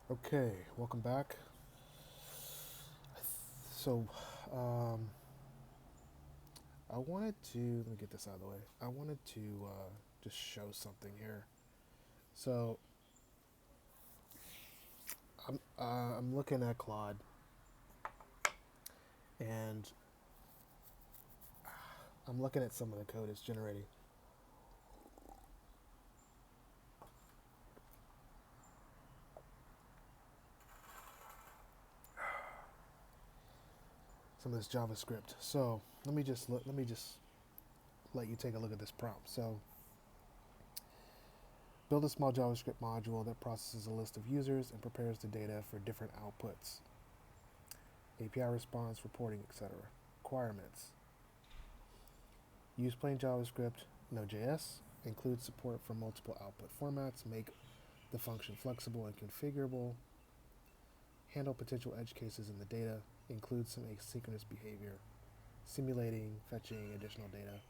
Okay, welcome back. So, um, I wanted to let me get this out of the way. I wanted to just show something here. So, I'm looking at Claude, and I'm looking at some of the code it's generating. Some of this JavaScript. So let me just let you take a look at this prompt. So, build a small JavaScript module that processes a list of users and prepares the data for different outputs, API response, reporting, etc. Requirements: use plain JavaScript, Node.js, include support for multiple output formats, make the function flexible and configurable, handle potential edge cases in the data, include some asynchronous behavior, simulating, fetching additional data,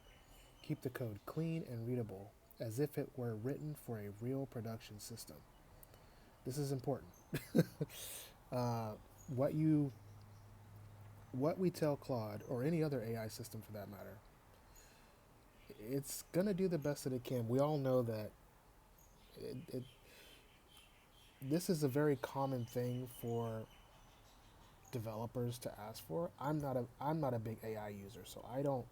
keep the code clean and readable as if it were written for a real production system. This is important. uh, what you what we tell Claude or any other AI system for that matter, it's gonna do the best that it can. We all know that it this is a very common thing for developers to ask for. I'm not a big AI user, so I don't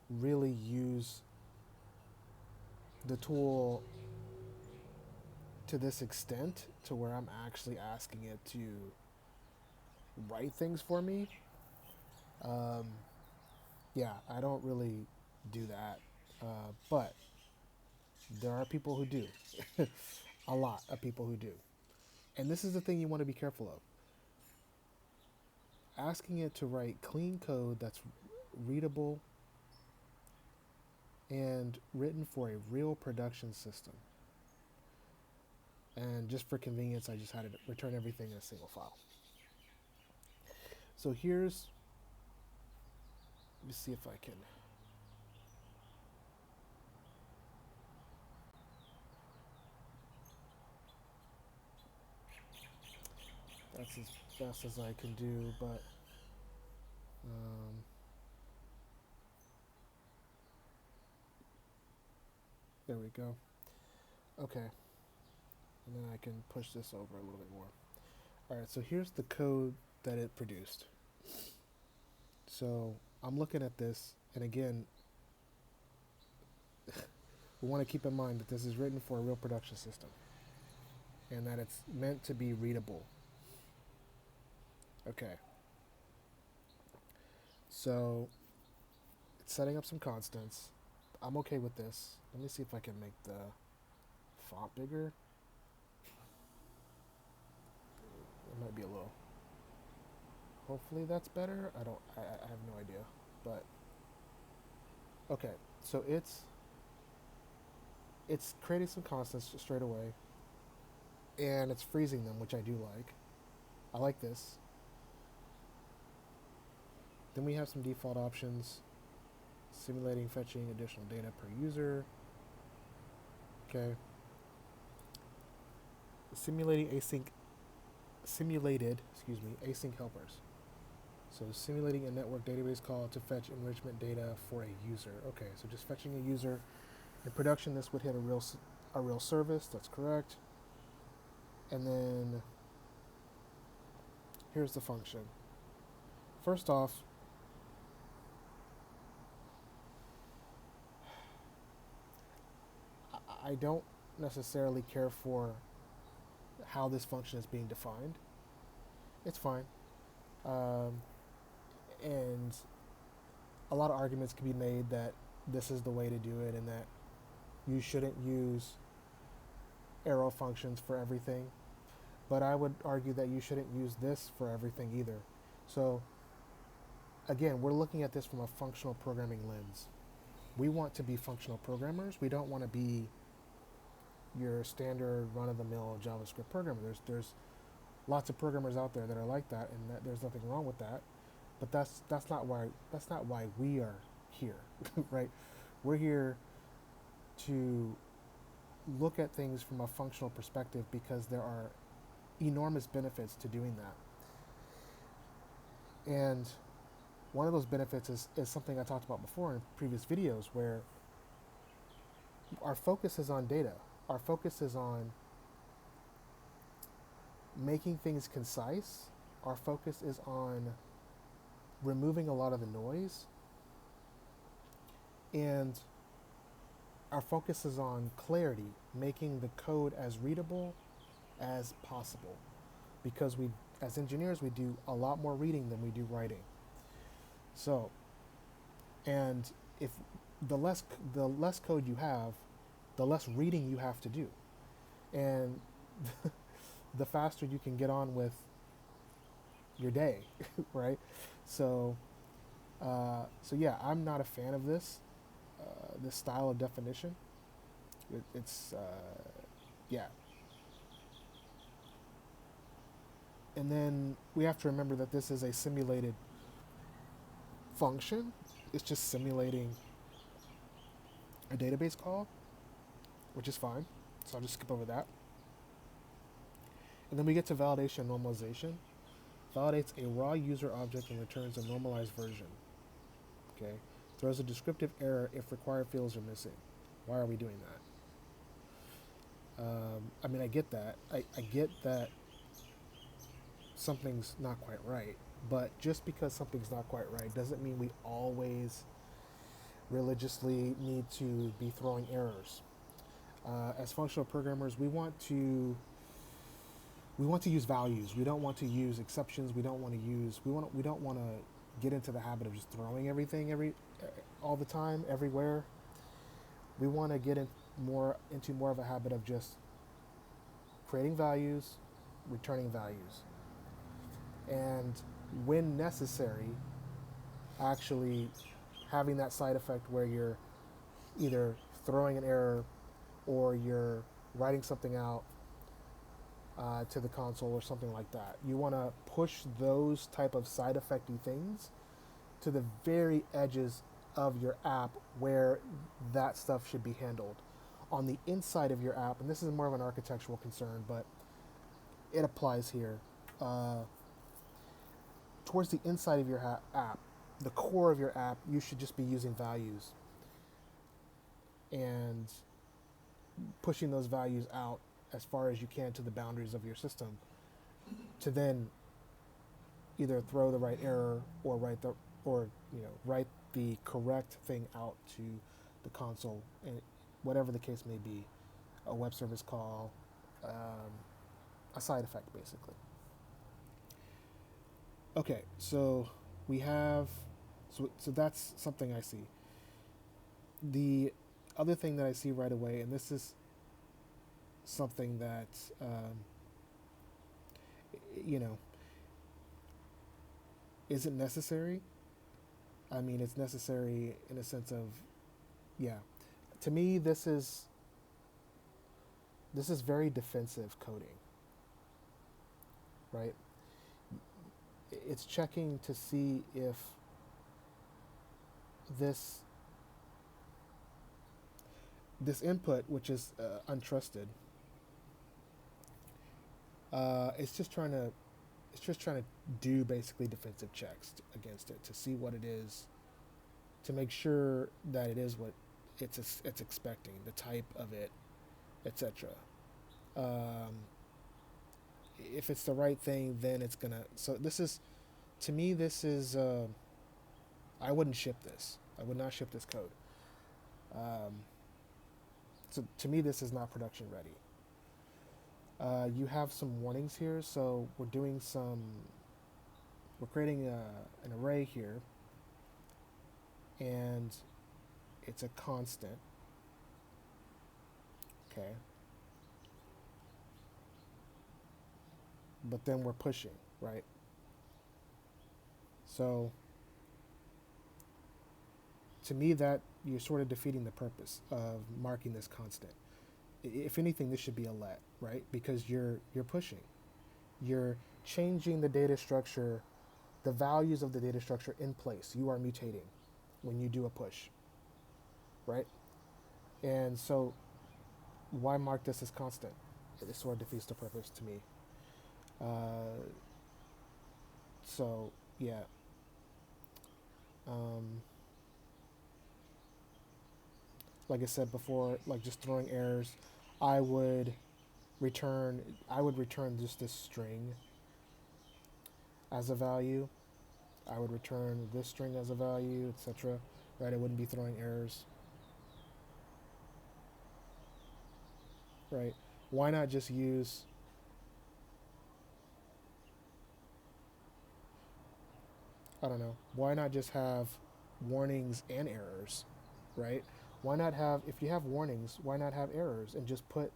really use the tool to this extent to where I'm actually asking it to write things for me. Um, yeah, I don't really do that, but there are people who do. A lot of people who do, and this is the thing you want to be careful of. Asking it to write clean code that's readable and written for a real production system. And just for convenience, I just had to return everything in a single file. So let me see if I can, that's as best as I can do, but um, there we go. Okay, and then I can push this over a little bit more. All right, so here's the code that it produced. So I'm looking at this, and again, we want to keep in mind that this is written for a real production system and that it's meant to be readable. Okay, so it's setting up some constants. I'm okay with this. Let me see if I can make the font bigger. It might be a little. Hopefully that's better. I have no idea. But okay, so it's creating some constants straight away, and it's freezing them, which I do like. I like this. Then we have some default options: simulating, fetching additional data per user. Okay, simulating async simulated async helpers. So simulating a network database call to fetch enrichment data for a user. Okay, so just fetching a user. In production, this would hit a real service. That's correct. And then here's the function. First off, I don't necessarily care for how this function is being defined. It's fine. Um, and a lot of arguments can be made that this is the way to do it and that you shouldn't use arrow functions for everything. But I would argue that you shouldn't use this for everything either. So again, we're looking at this from a functional programming lens. We want to be functional programmers. We don't want to be your standard run-of-the-mill JavaScript programmer. There's lots of programmers out there that are like that, and there's nothing wrong with that. But that's not why we are here, right? We're here to look at things from a functional perspective because there are enormous benefits to doing that. And one of those benefits is something I talked about before in previous videos, where our focus is on data. Our focus is on making things concise. Our focus is on removing a lot of the noise. And our focus is on clarity, making the code as readable as possible. Because we, as engineers, we do a lot more reading than we do writing. So, and if the less code you have, the less reading you have to do, and the faster you can get on with your day, right? So, so yeah, I'm not a fan of this style of definition. It's yeah. And then we have to remember that this is a simulated function. It's just simulating a database call, which is fine. So I'll just skip over that. And then we get to validation and normalization. Validates a raw user object and returns a normalized version. Okay. Throws a descriptive error if required fields are missing. Why are we doing that? I mean, I get that. I get that something's not quite right. But just because something's not quite right doesn't mean we always religiously need to be throwing errors. As functional programmers, we want to use values. We don't want to use exceptions. We don't want to get into the habit of just throwing everything all the time, everywhere. We want to get into more of a habit of just creating values, returning values, and when necessary, actually having that side effect where you're either throwing an error or you're writing something out to the console or something like that. You want to push those type of side effecty things to the very edges of your app where that stuff should be handled. On the inside of your app, and this is more of an architectural concern, but it applies here. Towards the inside of your app, the core of your app, you should just be using values and pushing those values out as far as you can to the boundaries of your system to then either throw the right error or write the correct thing out to the console, and whatever the case may be, a web service call, a side effect basically. Okay, so we have, so that's something I see. The other thing that I see right away, and this is something that, you know, isn't necessary. I mean, it's necessary in a sense of, yeah. To me, this is very defensive coding, right? It's checking to see if this input, which is untrusted, it's just trying to do basically defensive checks against it to see what it is, to make sure that it is what it's expecting, the type of it, etc. If it's the right thing, then it's gonna. So this is, to me, this is. I wouldn't ship this. I would not ship this code. So to me, this is not production ready. You have some warnings here. So we're creating an array here, and it's a constant. Okay. But then we're pushing, right? So to me, that you're sort of defeating the purpose of marking this constant. If anything, this should be a let, right? Because you're pushing. You're changing the data structure, the values of the data structure in place. You are mutating when you do a push, right? And so why mark this as constant? It sort of defeats the purpose to me. Uh, so yeah, um, like I said before, like just throwing errors, I would I would return just this string as a value. I would return this string as a value, etc. Right? I wouldn't be throwing errors. Right? Why not just use, I don't know, why not just have warnings and errors, right? Why not have, if you have warnings, why not have errors and just put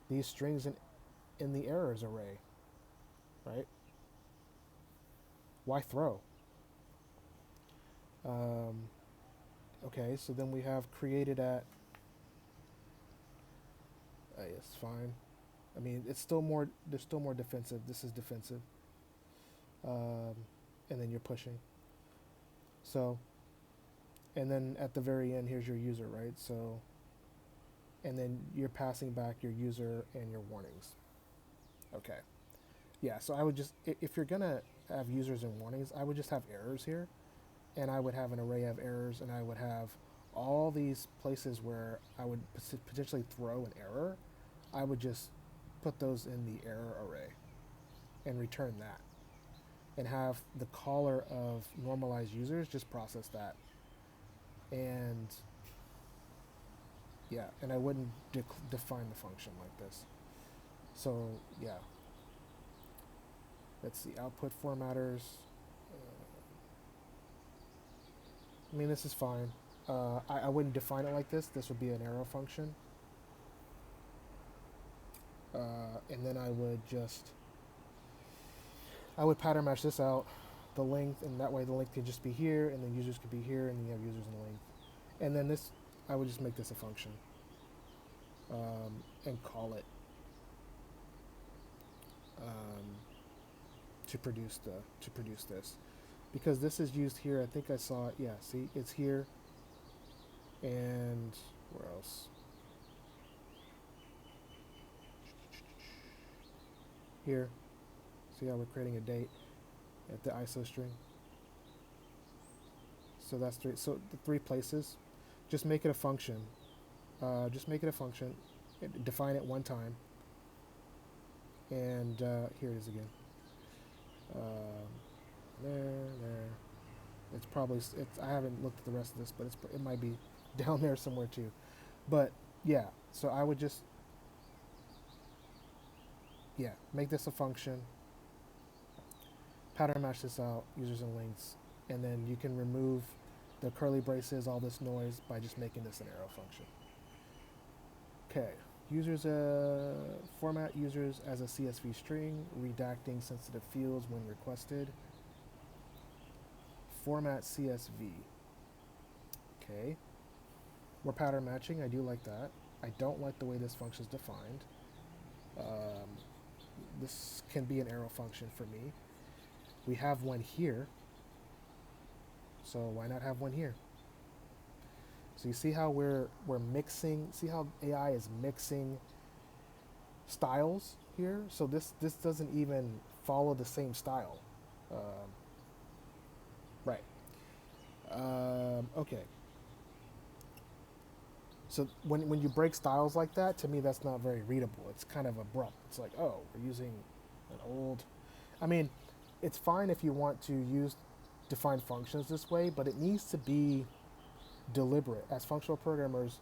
these strings in the errors array, right? Why throw? Um, okay, so then we have created at, yes, fine. I mean, it's still more, there's still more defensive. This is defensive. Um, and then you're pushing. So, and then at the very end, here's your user, right? So, and then you're passing back your user and your warnings. Okay. Yeah, so I would just, if you're going to have users and warnings, I would just have errors here. And I would have an array of errors, and I would have all these places where I would potentially throw an error. I would just put those in the error array and return that. And have the caller of normalized users just process that. And yeah, and I wouldn't define the function like this. So yeah, let's see, output formatters. I mean, this is fine. I wouldn't define it like this. This would be an arrow function. And then I would pattern match this out, the length, and that way the length could just be here, and then users could be here, and then you have users and length. And then this, I would just make this a function, and call it um, to produce this, because this is used here. I think I saw it. Yeah, see, it's here, and where else? Here. See how we're creating a date at the ISO string. So that's three. So the three places. Just make it a function. Just make it a function. Define it one time. And here it is again. There. It's probably. I haven't looked at the rest of this, but it might be down there somewhere too. But yeah. So I would just make this a function. Pattern match this out, users and links, and then you can remove the curly braces, all this noise, by just making this an arrow function. Okay, users format users as a CSV string, redacting sensitive fields when requested. Format CSV. Okay, we're pattern matching. I do like that. I don't like the way this function is defined. This can be an arrow function for me. We have one here, so why not have one here? So you see how we're mixing, see how AI is mixing styles here? So this doesn't even follow the same style. Right. Okay. So when you break styles like that, to me that's not very readable. It's kind of abrupt. It's like, oh, we're using an old, I mean, it's fine if you want to use define functions this way, but it needs to be deliberate. As functional programmers,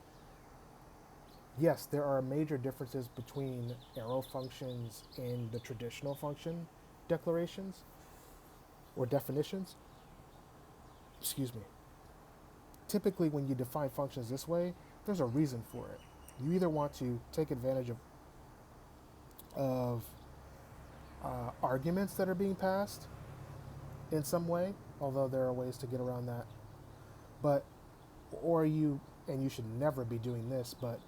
yes, there are major differences between arrow functions and the traditional function declarations or definitions. Excuse me. Typically, when you define functions this way, there's a reason for it. You either want to take advantage of arguments that are being passed in some way, although there are ways to get around that. But, and you should never be doing this, but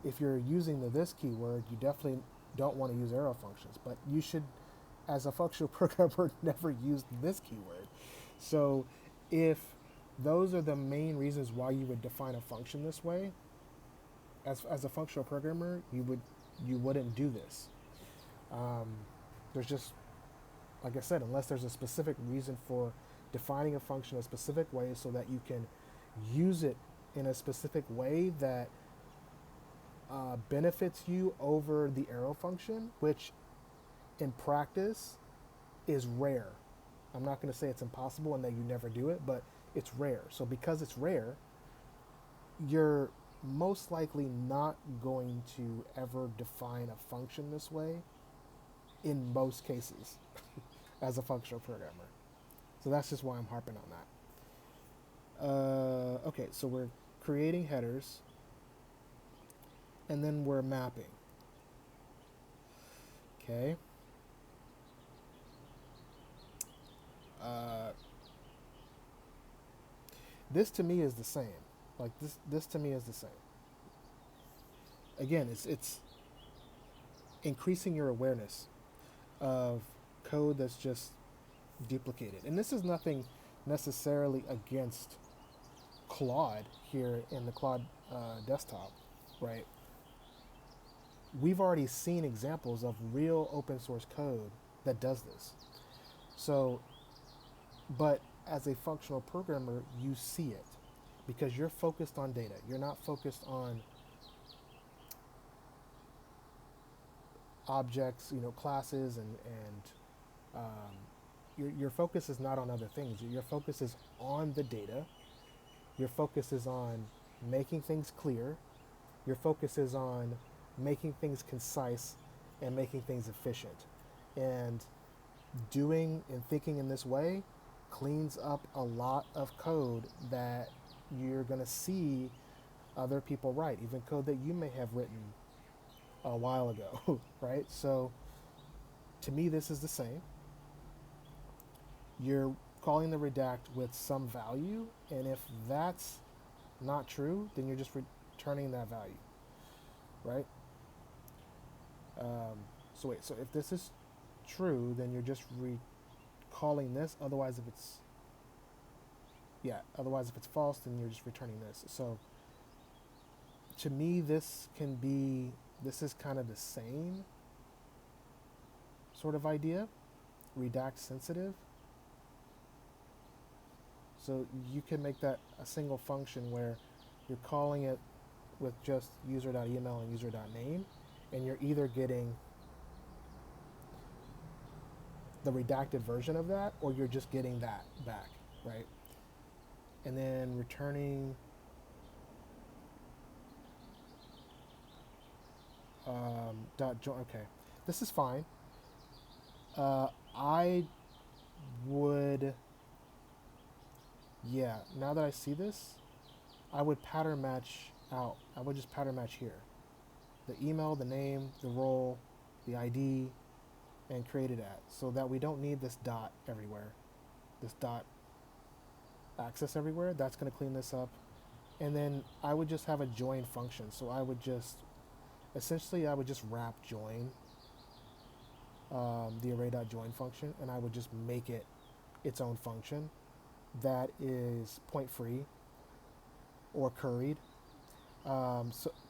if you're using the this keyword, you definitely don't want to use arrow functions. But you should, as a functional programmer, never use this keyword. So if those are the main reasons why you would define a function this way, as a functional programmer, you wouldn't do this. There's just like I said, unless there's a specific reason for defining a function a specific way so that you can use it in a specific way that benefits you over the arrow function, which in practice is rare. I'm not going to say it's impossible and that you never do it, but it's rare. So because it's rare, you're most likely not going to ever define a function this way in most cases as a functional programmer. So that's just why I'm harping on that. Okay, so we're creating headers and then we're mapping. Okay. This to me is the same. Like this to me is the same. Again, it's increasing your awareness of code that's just duplicated. And this is nothing necessarily against Claude here in the Claude desktop, right? We've already seen examples of real open source code that does this. So, but as a functional programmer, you see it because you're focused on data. You're not focused on objects, classes, and your focus is not on other things. Your focus is on the data. Your focus is on making things clear. Your focus is on making things concise and making things efficient. And doing and thinking in this way cleans up a lot of code that you're going to see other people write, even code that you may have written a while ago, right? So to me, this is the same. You're calling the redact with some value, and if that's not true, then you're just returning that value, right? So wait, so if this is true, then you're just recalling this. Otherwise, if it's false, then you're just returning this. So to me, this is kind of the same sort of idea, redact sensitive. So you can make that a single function where you're calling it with just user.email and user.name, and you're either getting the redacted version of that, or you're just getting that back, right? And then returning dot join. Okay, this is fine. I would, yeah. Now that I see this, I would pattern match out. I would just pattern match here. The email, the name, the role, the ID, and create it at, so that we don't need this dot everywhere. This dot access everywhere. That's going to clean this up. And then I would just have a join function. So I would just, essentially I would just wrap join, the array.join function, and I would just make it its own function that is point free or curried.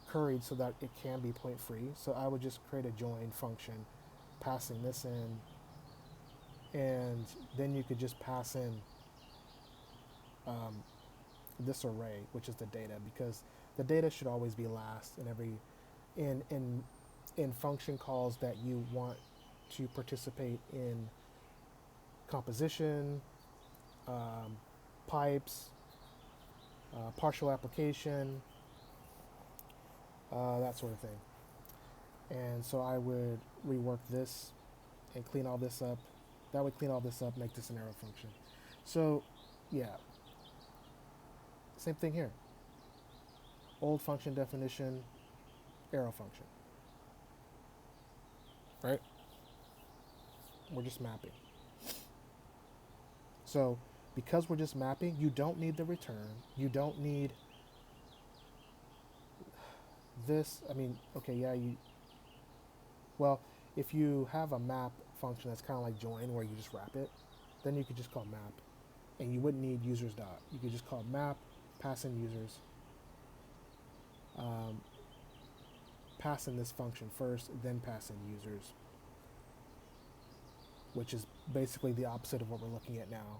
Curried so that it can be point free. So I would just create a join function passing this in, and then you could just pass in this array, which is the data, because the data should always be last in every in function calls that you want to participate in composition, pipes, partial application, that sort of thing. And so I would rework this and clean all this up. That would clean all this up, make this an arrow function. So, yeah. Same thing here. Old function definition, arrow function. Right? We're just mapping. So, because we're just mapping, you don't need the return. You don't need this. I mean, okay, yeah, well, if you have a map function that's kind of like join where you just wrap it, then you could just call map. And you wouldn't need users dot. You could just call map, pass in users, pass in this function first, then pass in users. which is basically the opposite of what we're looking at now.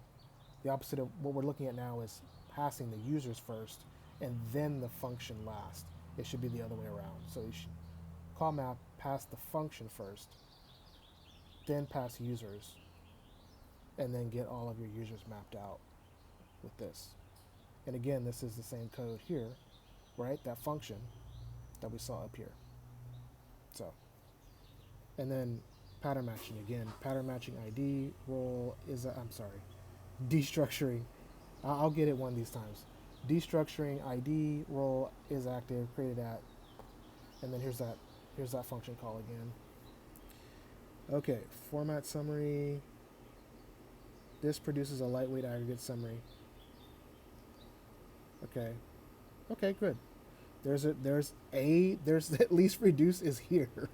The opposite of what we're looking at now is passing the users first and then the function last. It should be the other way around. So you should call map, pass the function first, then pass users, and then get all of your users mapped out with this. And again, this is the same code here, right? That function that we saw up here. So, and then pattern matching again. Pattern matching ID role is, I'm sorry, destructuring. I'll get it one of these times. Destructuring ID role is active, created at, and then here's that function call again. Okay, format summary. This produces a lightweight aggregate summary. Okay. Okay, good. There's at least reduce is here.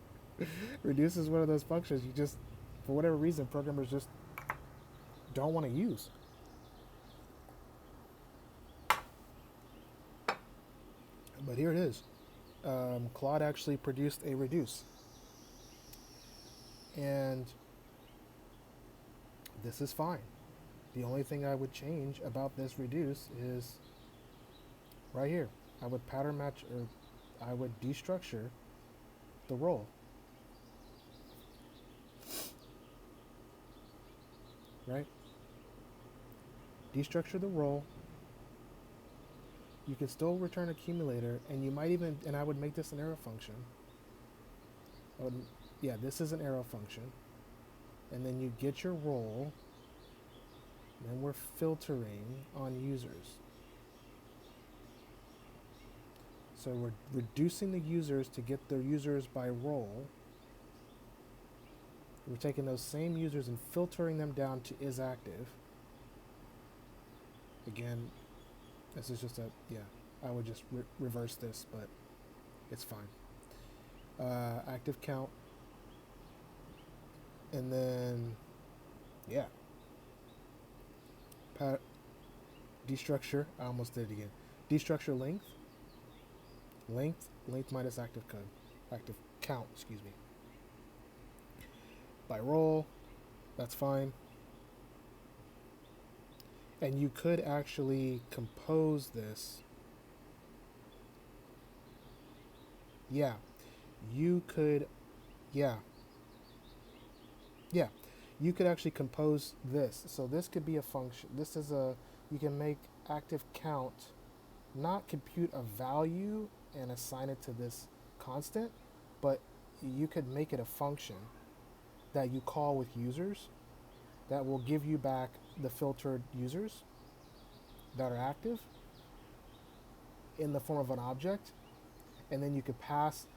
Reduce is one of those functions you just, for whatever reason, programmers just don't want to use. But here it is. Claude actually produced a reduce. And this is fine. The only thing I would change about this reduce is right here. I would pattern match, or I would destructure the role. Right? Destructure the role. You can still return accumulator, and you might even, and I would make this an arrow function. Yeah, this is an arrow function. And then you get your role, and we're filtering on users. So we're reducing the users to get their users by role. We're taking those same users and filtering them down to is active. Again, this is just I would just reverse this, but it's fine. Active count. And then, yeah. Destructure, I almost did it again. Destructure length. Length minus active code. Active count, excuse me. By role, that's fine. And you could actually compose this. Yeah, you could, yeah, you could actually compose this. So this could be a function. This is you can make active count not compute a value and assign it to this constant, but you could make it a function that you call with users that will give you back the filtered users that are active in the form of an object, and then you could pass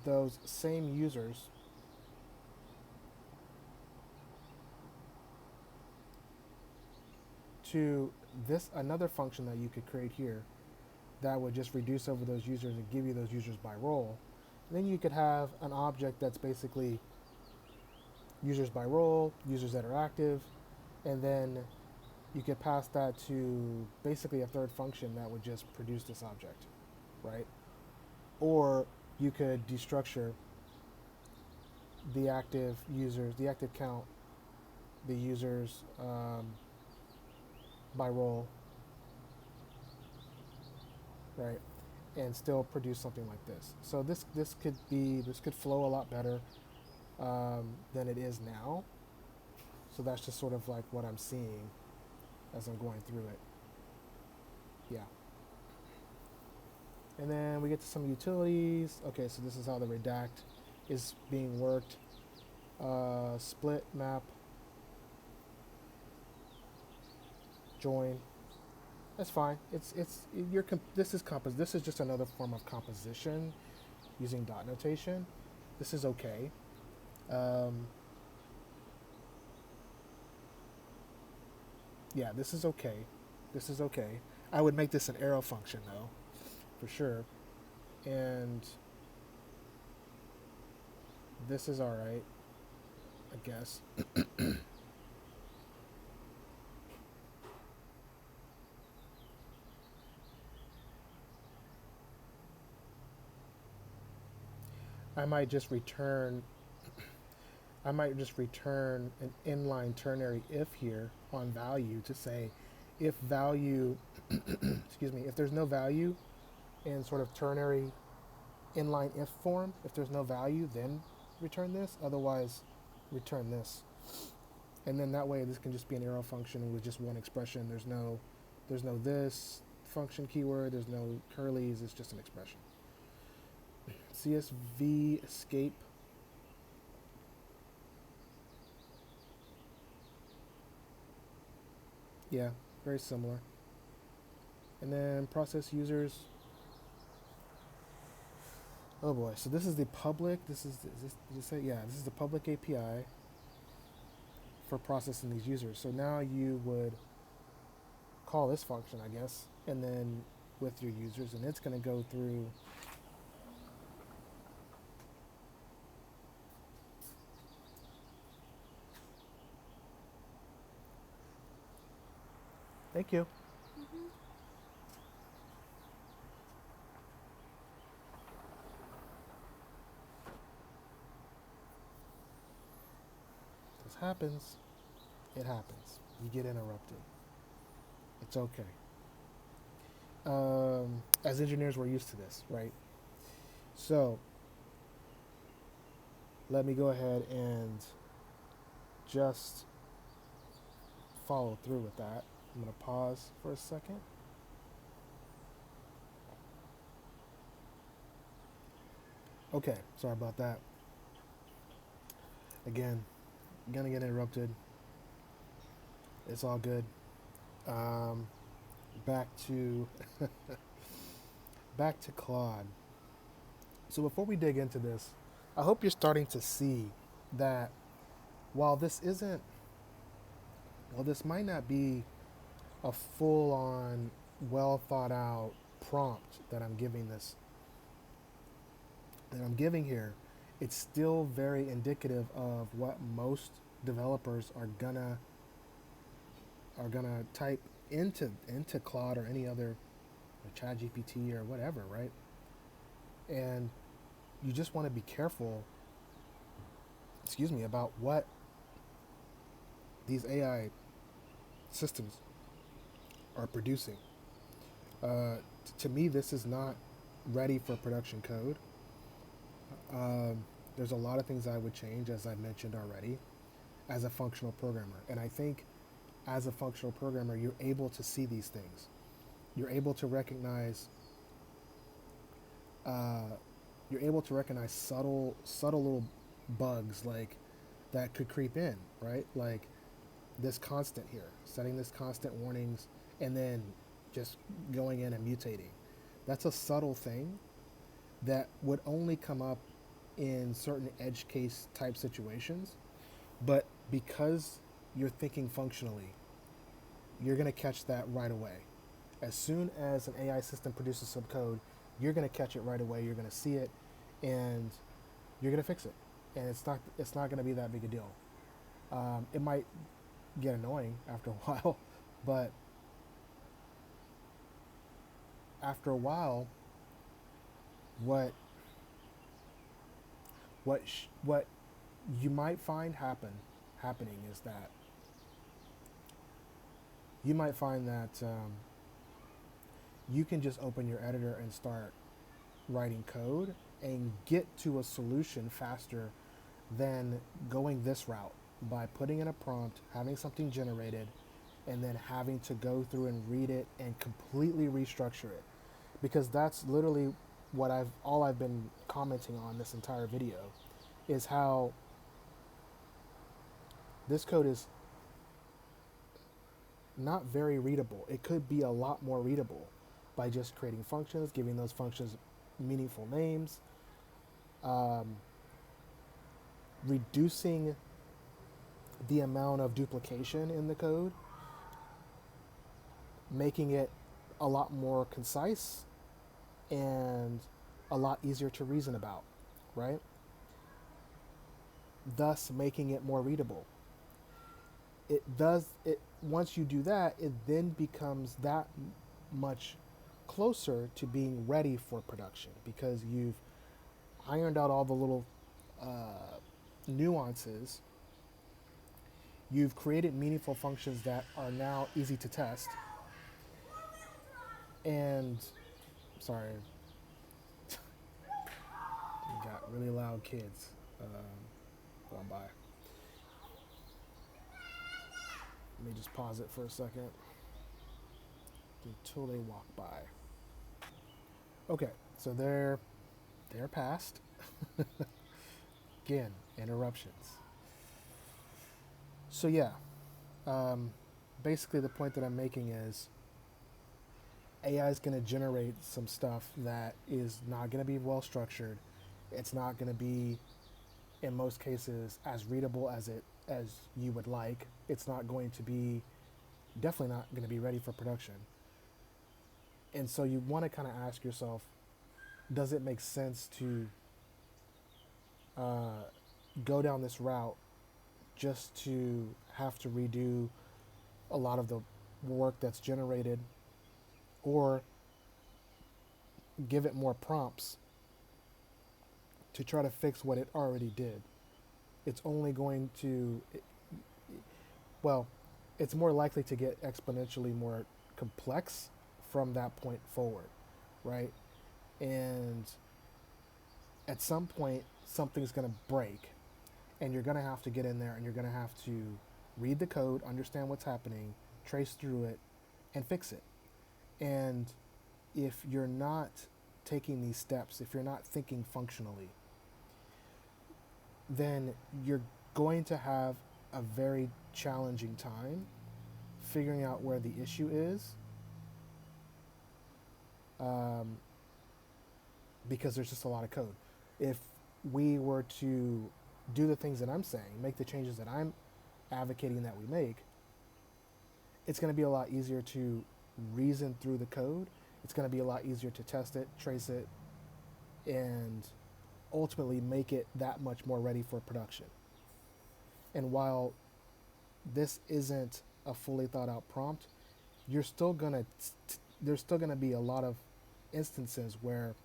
those same users to this another function that you could create here that would just reduce over those users and give you those users by role. And then you could have an object that's basically users by role, users that are active, and then you could pass that to basically a third function that would just produce this object, right? Or you could destructure the active users, the active count, the users by role, right? And still produce something like this. So this could flow a lot better than it is now. So that's just sort of like what I'm seeing as I'm going through it. Yeah. And then we get to some utilities. Okay, so this is how the redact is being worked. Split, map, join. That's fine. This is just another form of composition using dot notation. This is okay. Yeah, this is okay. This is okay. I would make this an arrow function though, for sure. And this is all right, I guess. I might just return I might just return an inline ternary if here on value to say if value, excuse me, if there's no value in sort of ternary inline if form, if there's no value, then return this. Otherwise, return this. And then that way, this can just be an arrow function with just one expression. There's no this function keyword. There's no curlies. It's just an expression. CSV escape. Yeah, very similar. And then process users. Oh boy, so this is the public, is this say? Yeah, this is the public API for processing these users. So now you would call this function, I guess, and then with your users, and it's going to go through Thank you. This happens. It happens. You get interrupted. It's okay. As engineers, we're used to this, right? So let me go ahead and just follow through with that. I'm going to pause for a second. Okay, sorry about that. Again, gonna get interrupted. It's all good. Back to back to Claude. So before we dig into this, I hope you're starting to see that while this isn't, well, this might not be a full-on, well thought out prompt that I'm giving here, it's still very indicative of what most developers are gonna type into Claude or any other Chat GPT or whatever, right? And you just want to be careful, about what these AI systems are producing. To me, this is not ready for production code. There's a lot of things I would change, as I mentioned already, as a functional programmer. And I think as a functional programmer, you're able to see these things. You're able to recognize subtle little bugs like that could creep in, right? Like this constant here, setting this constant warnings, and then just going in and mutating. That's a subtle thing that would only come up in certain edge case type situations, but because you're thinking functionally, you're going to catch that right away. As soon as an AI system produces some code, you're going to catch it right away. You're going to see it, and you're going to fix it. And it's not going to be that big a deal. It might get annoying after a while, but after a while, what you might find happening is that you might find that you can just open your editor and start writing code and get to a solution faster than going this route by putting in a prompt, having something generated, and then having to go through and read it and completely restructure it. Because that's literally what all I've been commenting on this entire video, is how this code is not very readable. It could be a lot more readable by just creating functions, giving those functions meaningful names, reducing the amount of duplication in the code, making it a lot more concise and a lot easier to reason about, right? Thus making it more readable. Once you do that, it then becomes that much closer to being ready for production, because you've ironed out all the little nuances. You've created meaningful functions that are now easy to test. And, sorry, we got really loud kids going by. Let me just pause it for a second until they walk by. Okay, so they're past. Again, interruptions. So yeah, basically the point that I'm making is AI is going to generate some stuff that is not going to be well structured. It's not going to be, in most cases, as readable as you would like. It's not going to be, definitely not going to be ready for production. And so you want to kind of ask yourself, does it make sense to go down this route just to have to redo a lot of the work that's generated, or give it more prompts to try to fix what it already did? It's only going to, well, it's more likely to get exponentially more complex from that point forward, right? And at some point, something's going to break, and you're going to have to get in there and you're going to have to read the code, understand what's happening, trace through it, and fix it. And if you're not taking these steps, if you're not thinking functionally, then you're going to have a very challenging time figuring out where the issue is, because there's just a lot of code. If we were to do the things that I'm saying, make the changes that I'm advocating that we make, it's going to be a lot easier to reason through the code. It's going to be a lot easier to test it, trace it, and ultimately make it that much more ready for production. And while this isn't a fully thought out prompt, you're still gonna there's still gonna be a lot of instances where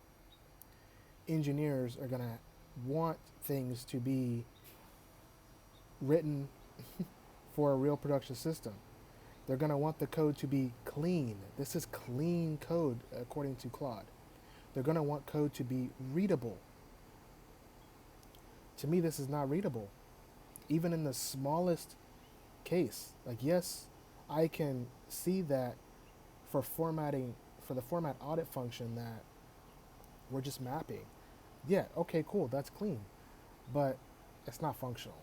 engineers are gonna want things to be written for a real production system. They're gonna want the code to be clean. This is clean code according to Claude. They're gonna want code to be readable. To me, this is not readable. Even in the smallest case. Like, yes, I can see that for formatting, for the format audit function, that we're just mapping. Yeah, okay, cool, that's clean. But it's not functional,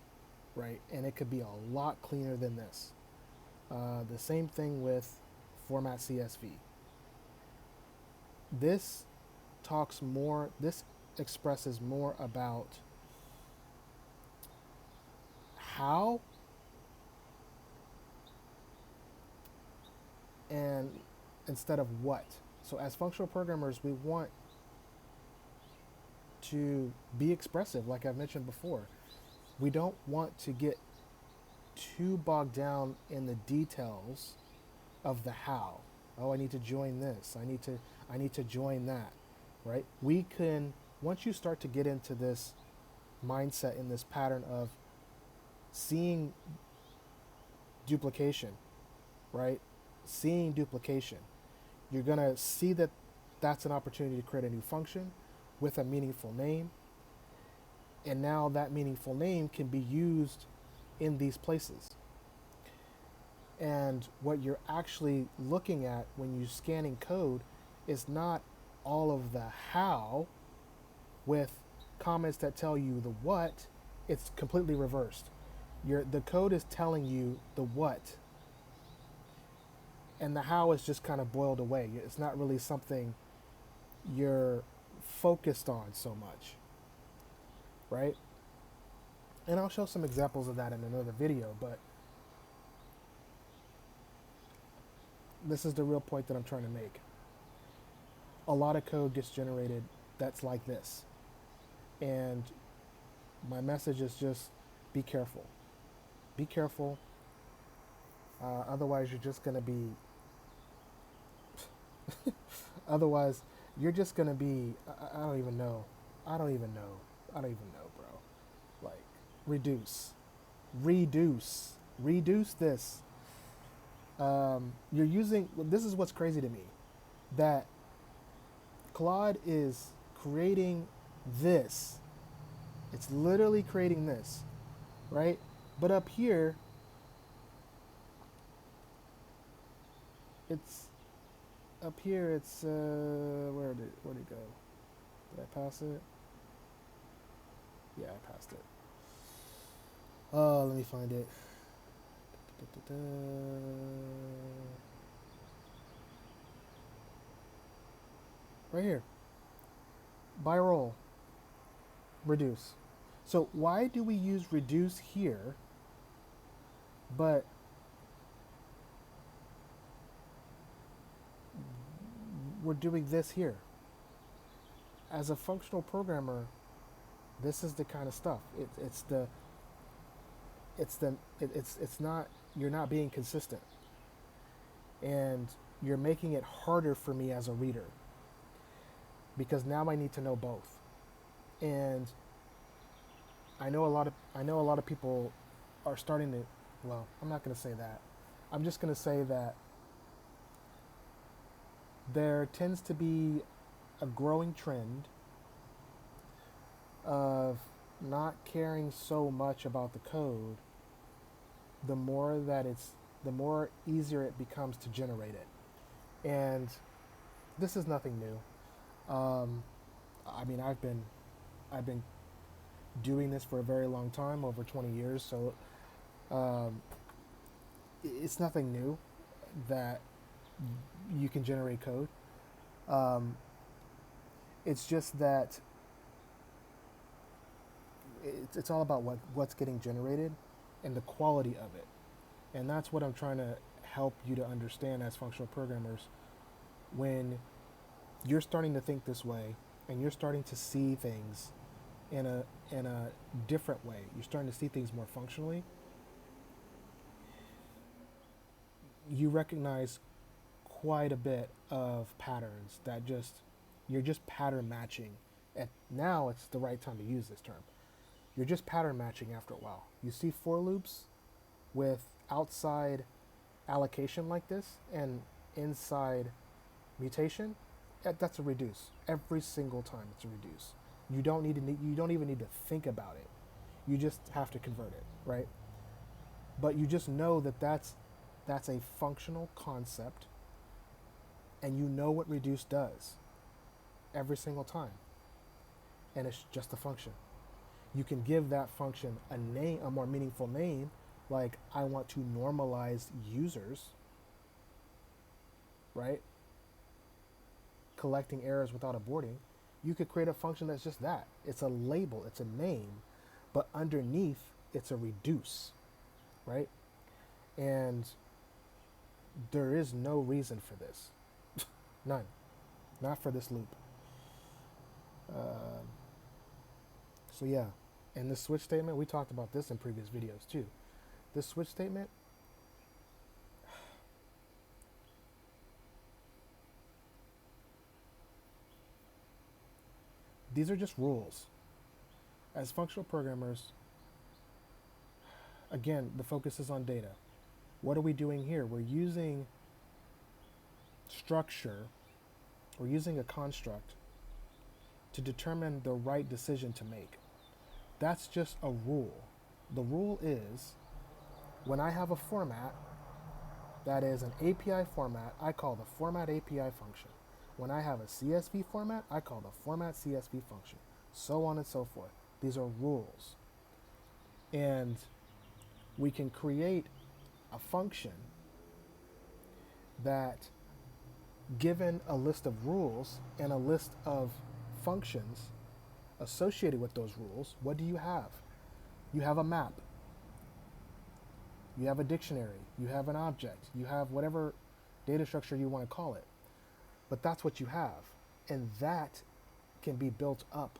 right? And it could be a lot cleaner than this. The same thing with format CSV. This this expresses more about how and instead of what. So as functional programmers, we want to be expressive, like I've mentioned before. We don't want to get too bogged down in the details of the how. Oh, I need to join this. I need to join that, right? We can, once you start to get into this mindset, in this pattern of seeing duplication, right? Seeing duplication, you're going to see that that's an opportunity to create a new function with a meaningful name. And now that meaningful name can be used in these places. And what you're actually looking at when you're scanning code is not all of the how with comments that tell you the what. It's completely reversed. The code is telling you the what, and the how is just kind of boiled away. It's not really something you're focused on so much, right? And I'll show some examples of that in another video, but this is the real point that I'm trying to make. A lot of code gets generated that's like this. And my message is just be careful. Be careful. Otherwise, you're just going to be. Otherwise, you're just going to be. I don't even know. I don't even know, bro. Like, reduce, reduce this. You're using, this is what's crazy to me, that Claude is creating this. It's literally creating this, right? But up here, it's where'd it go? Did I pass it? Yeah, I passed it. Oh, let me find it. Right here. By role, reduce. So why do we use reduce here, but we're doing this here? As a functional programmer, this is the kind of stuff. It's not, you're not being consistent, and you're making it harder for me as a reader, because now I need to know both. And I know a lot of people are starting to, well, I'm not going to say that. I'm just going to say that there tends to be a growing trend of not caring so much about the code. The more easier it becomes to generate it. And this is nothing new. I mean, I've been doing this for a very long time, over 20 years. So it's nothing new that you can generate code. It's just that it's all about what's getting generated and the quality of it. And that's what I'm trying to help you to understand as functional programmers. When you're starting to think this way and you're starting to see things in a different way, you're starting to see things more functionally, you recognize quite a bit of patterns that you're just pattern matching. And now it's the right time to use this term. You're just pattern matching after a while. You see for loops with outside allocation like this and inside mutation, that's a reduce. Every single time it's a reduce. You don't even need to think about it. You just have to convert it, right? But you just know that that's a functional concept, and you know what reduce does every single time. And it's just a function. You can give that function a name, a more meaningful name, like I want to normalize users, right? Collecting errors without aborting. You could create a function that's just that. It's a label, it's a name, but underneath it's a reduce, right? And there is no reason for this. None. Not for this loop. So yeah, and this switch statement, we talked about this in previous videos too. This switch statement, these are just rules. As functional programmers, again, the focus is on data. What are we doing here? We're using structure, we're using a construct to determine the right decision to make. That's just a rule. The rule is, when I have a format that is an API format, I call the format API function. When I have a CSV format, I call the format CSV function. So on and so forth. These are rules. And we can create a function that, given a list of rules and a list of functions associated with those rules, what do you have? You have a map. You have a dictionary. You have an object. You have whatever data structure you want to call it. But that's what you have. And that can be built up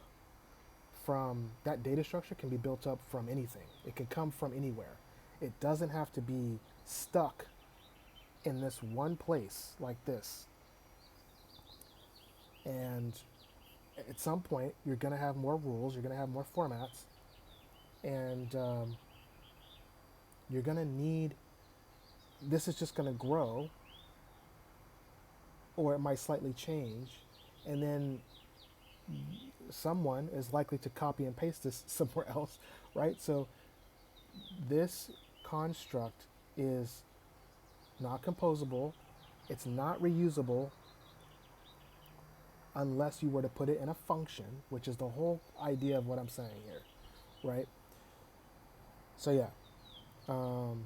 from, that data structure can be built up from anything. It can come from anywhere. It doesn't have to be stuck in this one place like this. And at some point, you're going to have more rules, you're going to have more formats, And you're going to need, this is just going to grow, or it might slightly change. And then someone is likely to copy and paste this somewhere else, right? So this construct is not composable, it's not reusable unless you were to put it in a function, which is the whole idea of what I'm saying here, right? So yeah, and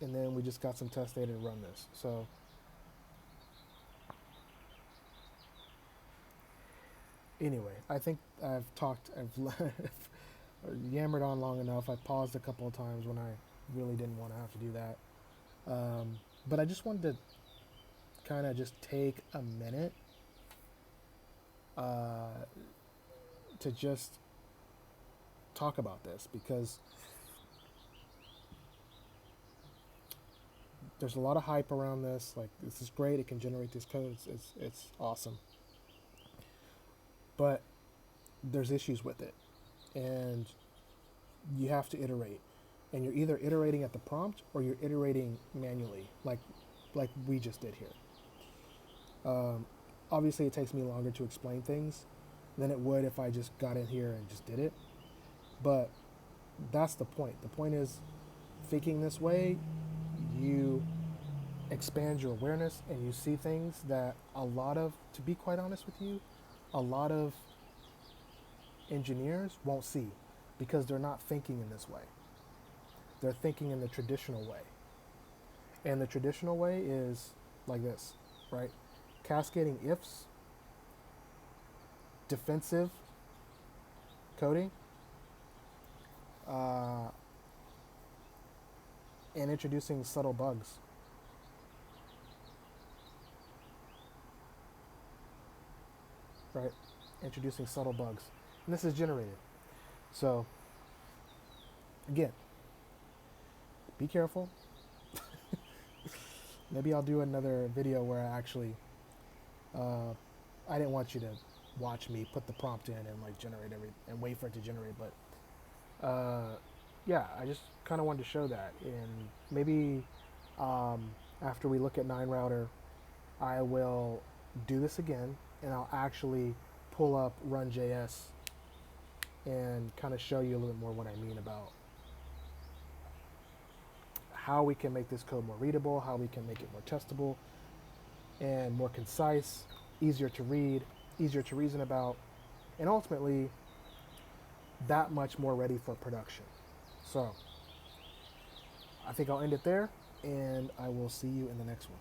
then we just got some test data to run this. So anyway, I think I've yammered on long enough. I paused a couple of times when I really didn't want to have to do that. But I just wanted to kind of just take a minute to just talk about this, because there's a lot of hype around this. Like, this is great, it can generate this code, it's awesome. But there's issues with it, and you have to iterate. And you're either iterating at the prompt or you're iterating manually, like we just did here. Obviously, it takes me longer to explain things than it would if I just got in here and just did it. But that's the point. The point is, thinking this way, you expand your awareness and you see things that to be quite honest with you, a lot of engineers won't see, because they're not thinking in this way. They're thinking in the traditional way. And the traditional way is like this, right? Cascading ifs, defensive coding, and introducing subtle bugs. Right? Introducing subtle bugs. And this is generated. So, again, be careful. Maybe I'll do another video where I didn't want you to watch me put the prompt in and like generate and wait for it to generate, but yeah, I just kind of wanted to show that. And maybe after we look at 9router, I will do this again, and I'll actually pull up run.js and kind of show you a little bit more what I mean about how we can make this code more readable, how we can make it more testable and more concise, easier to read, easier to reason about, and ultimately that much more ready for production. So I think I'll end it there, and I will see you in the next one.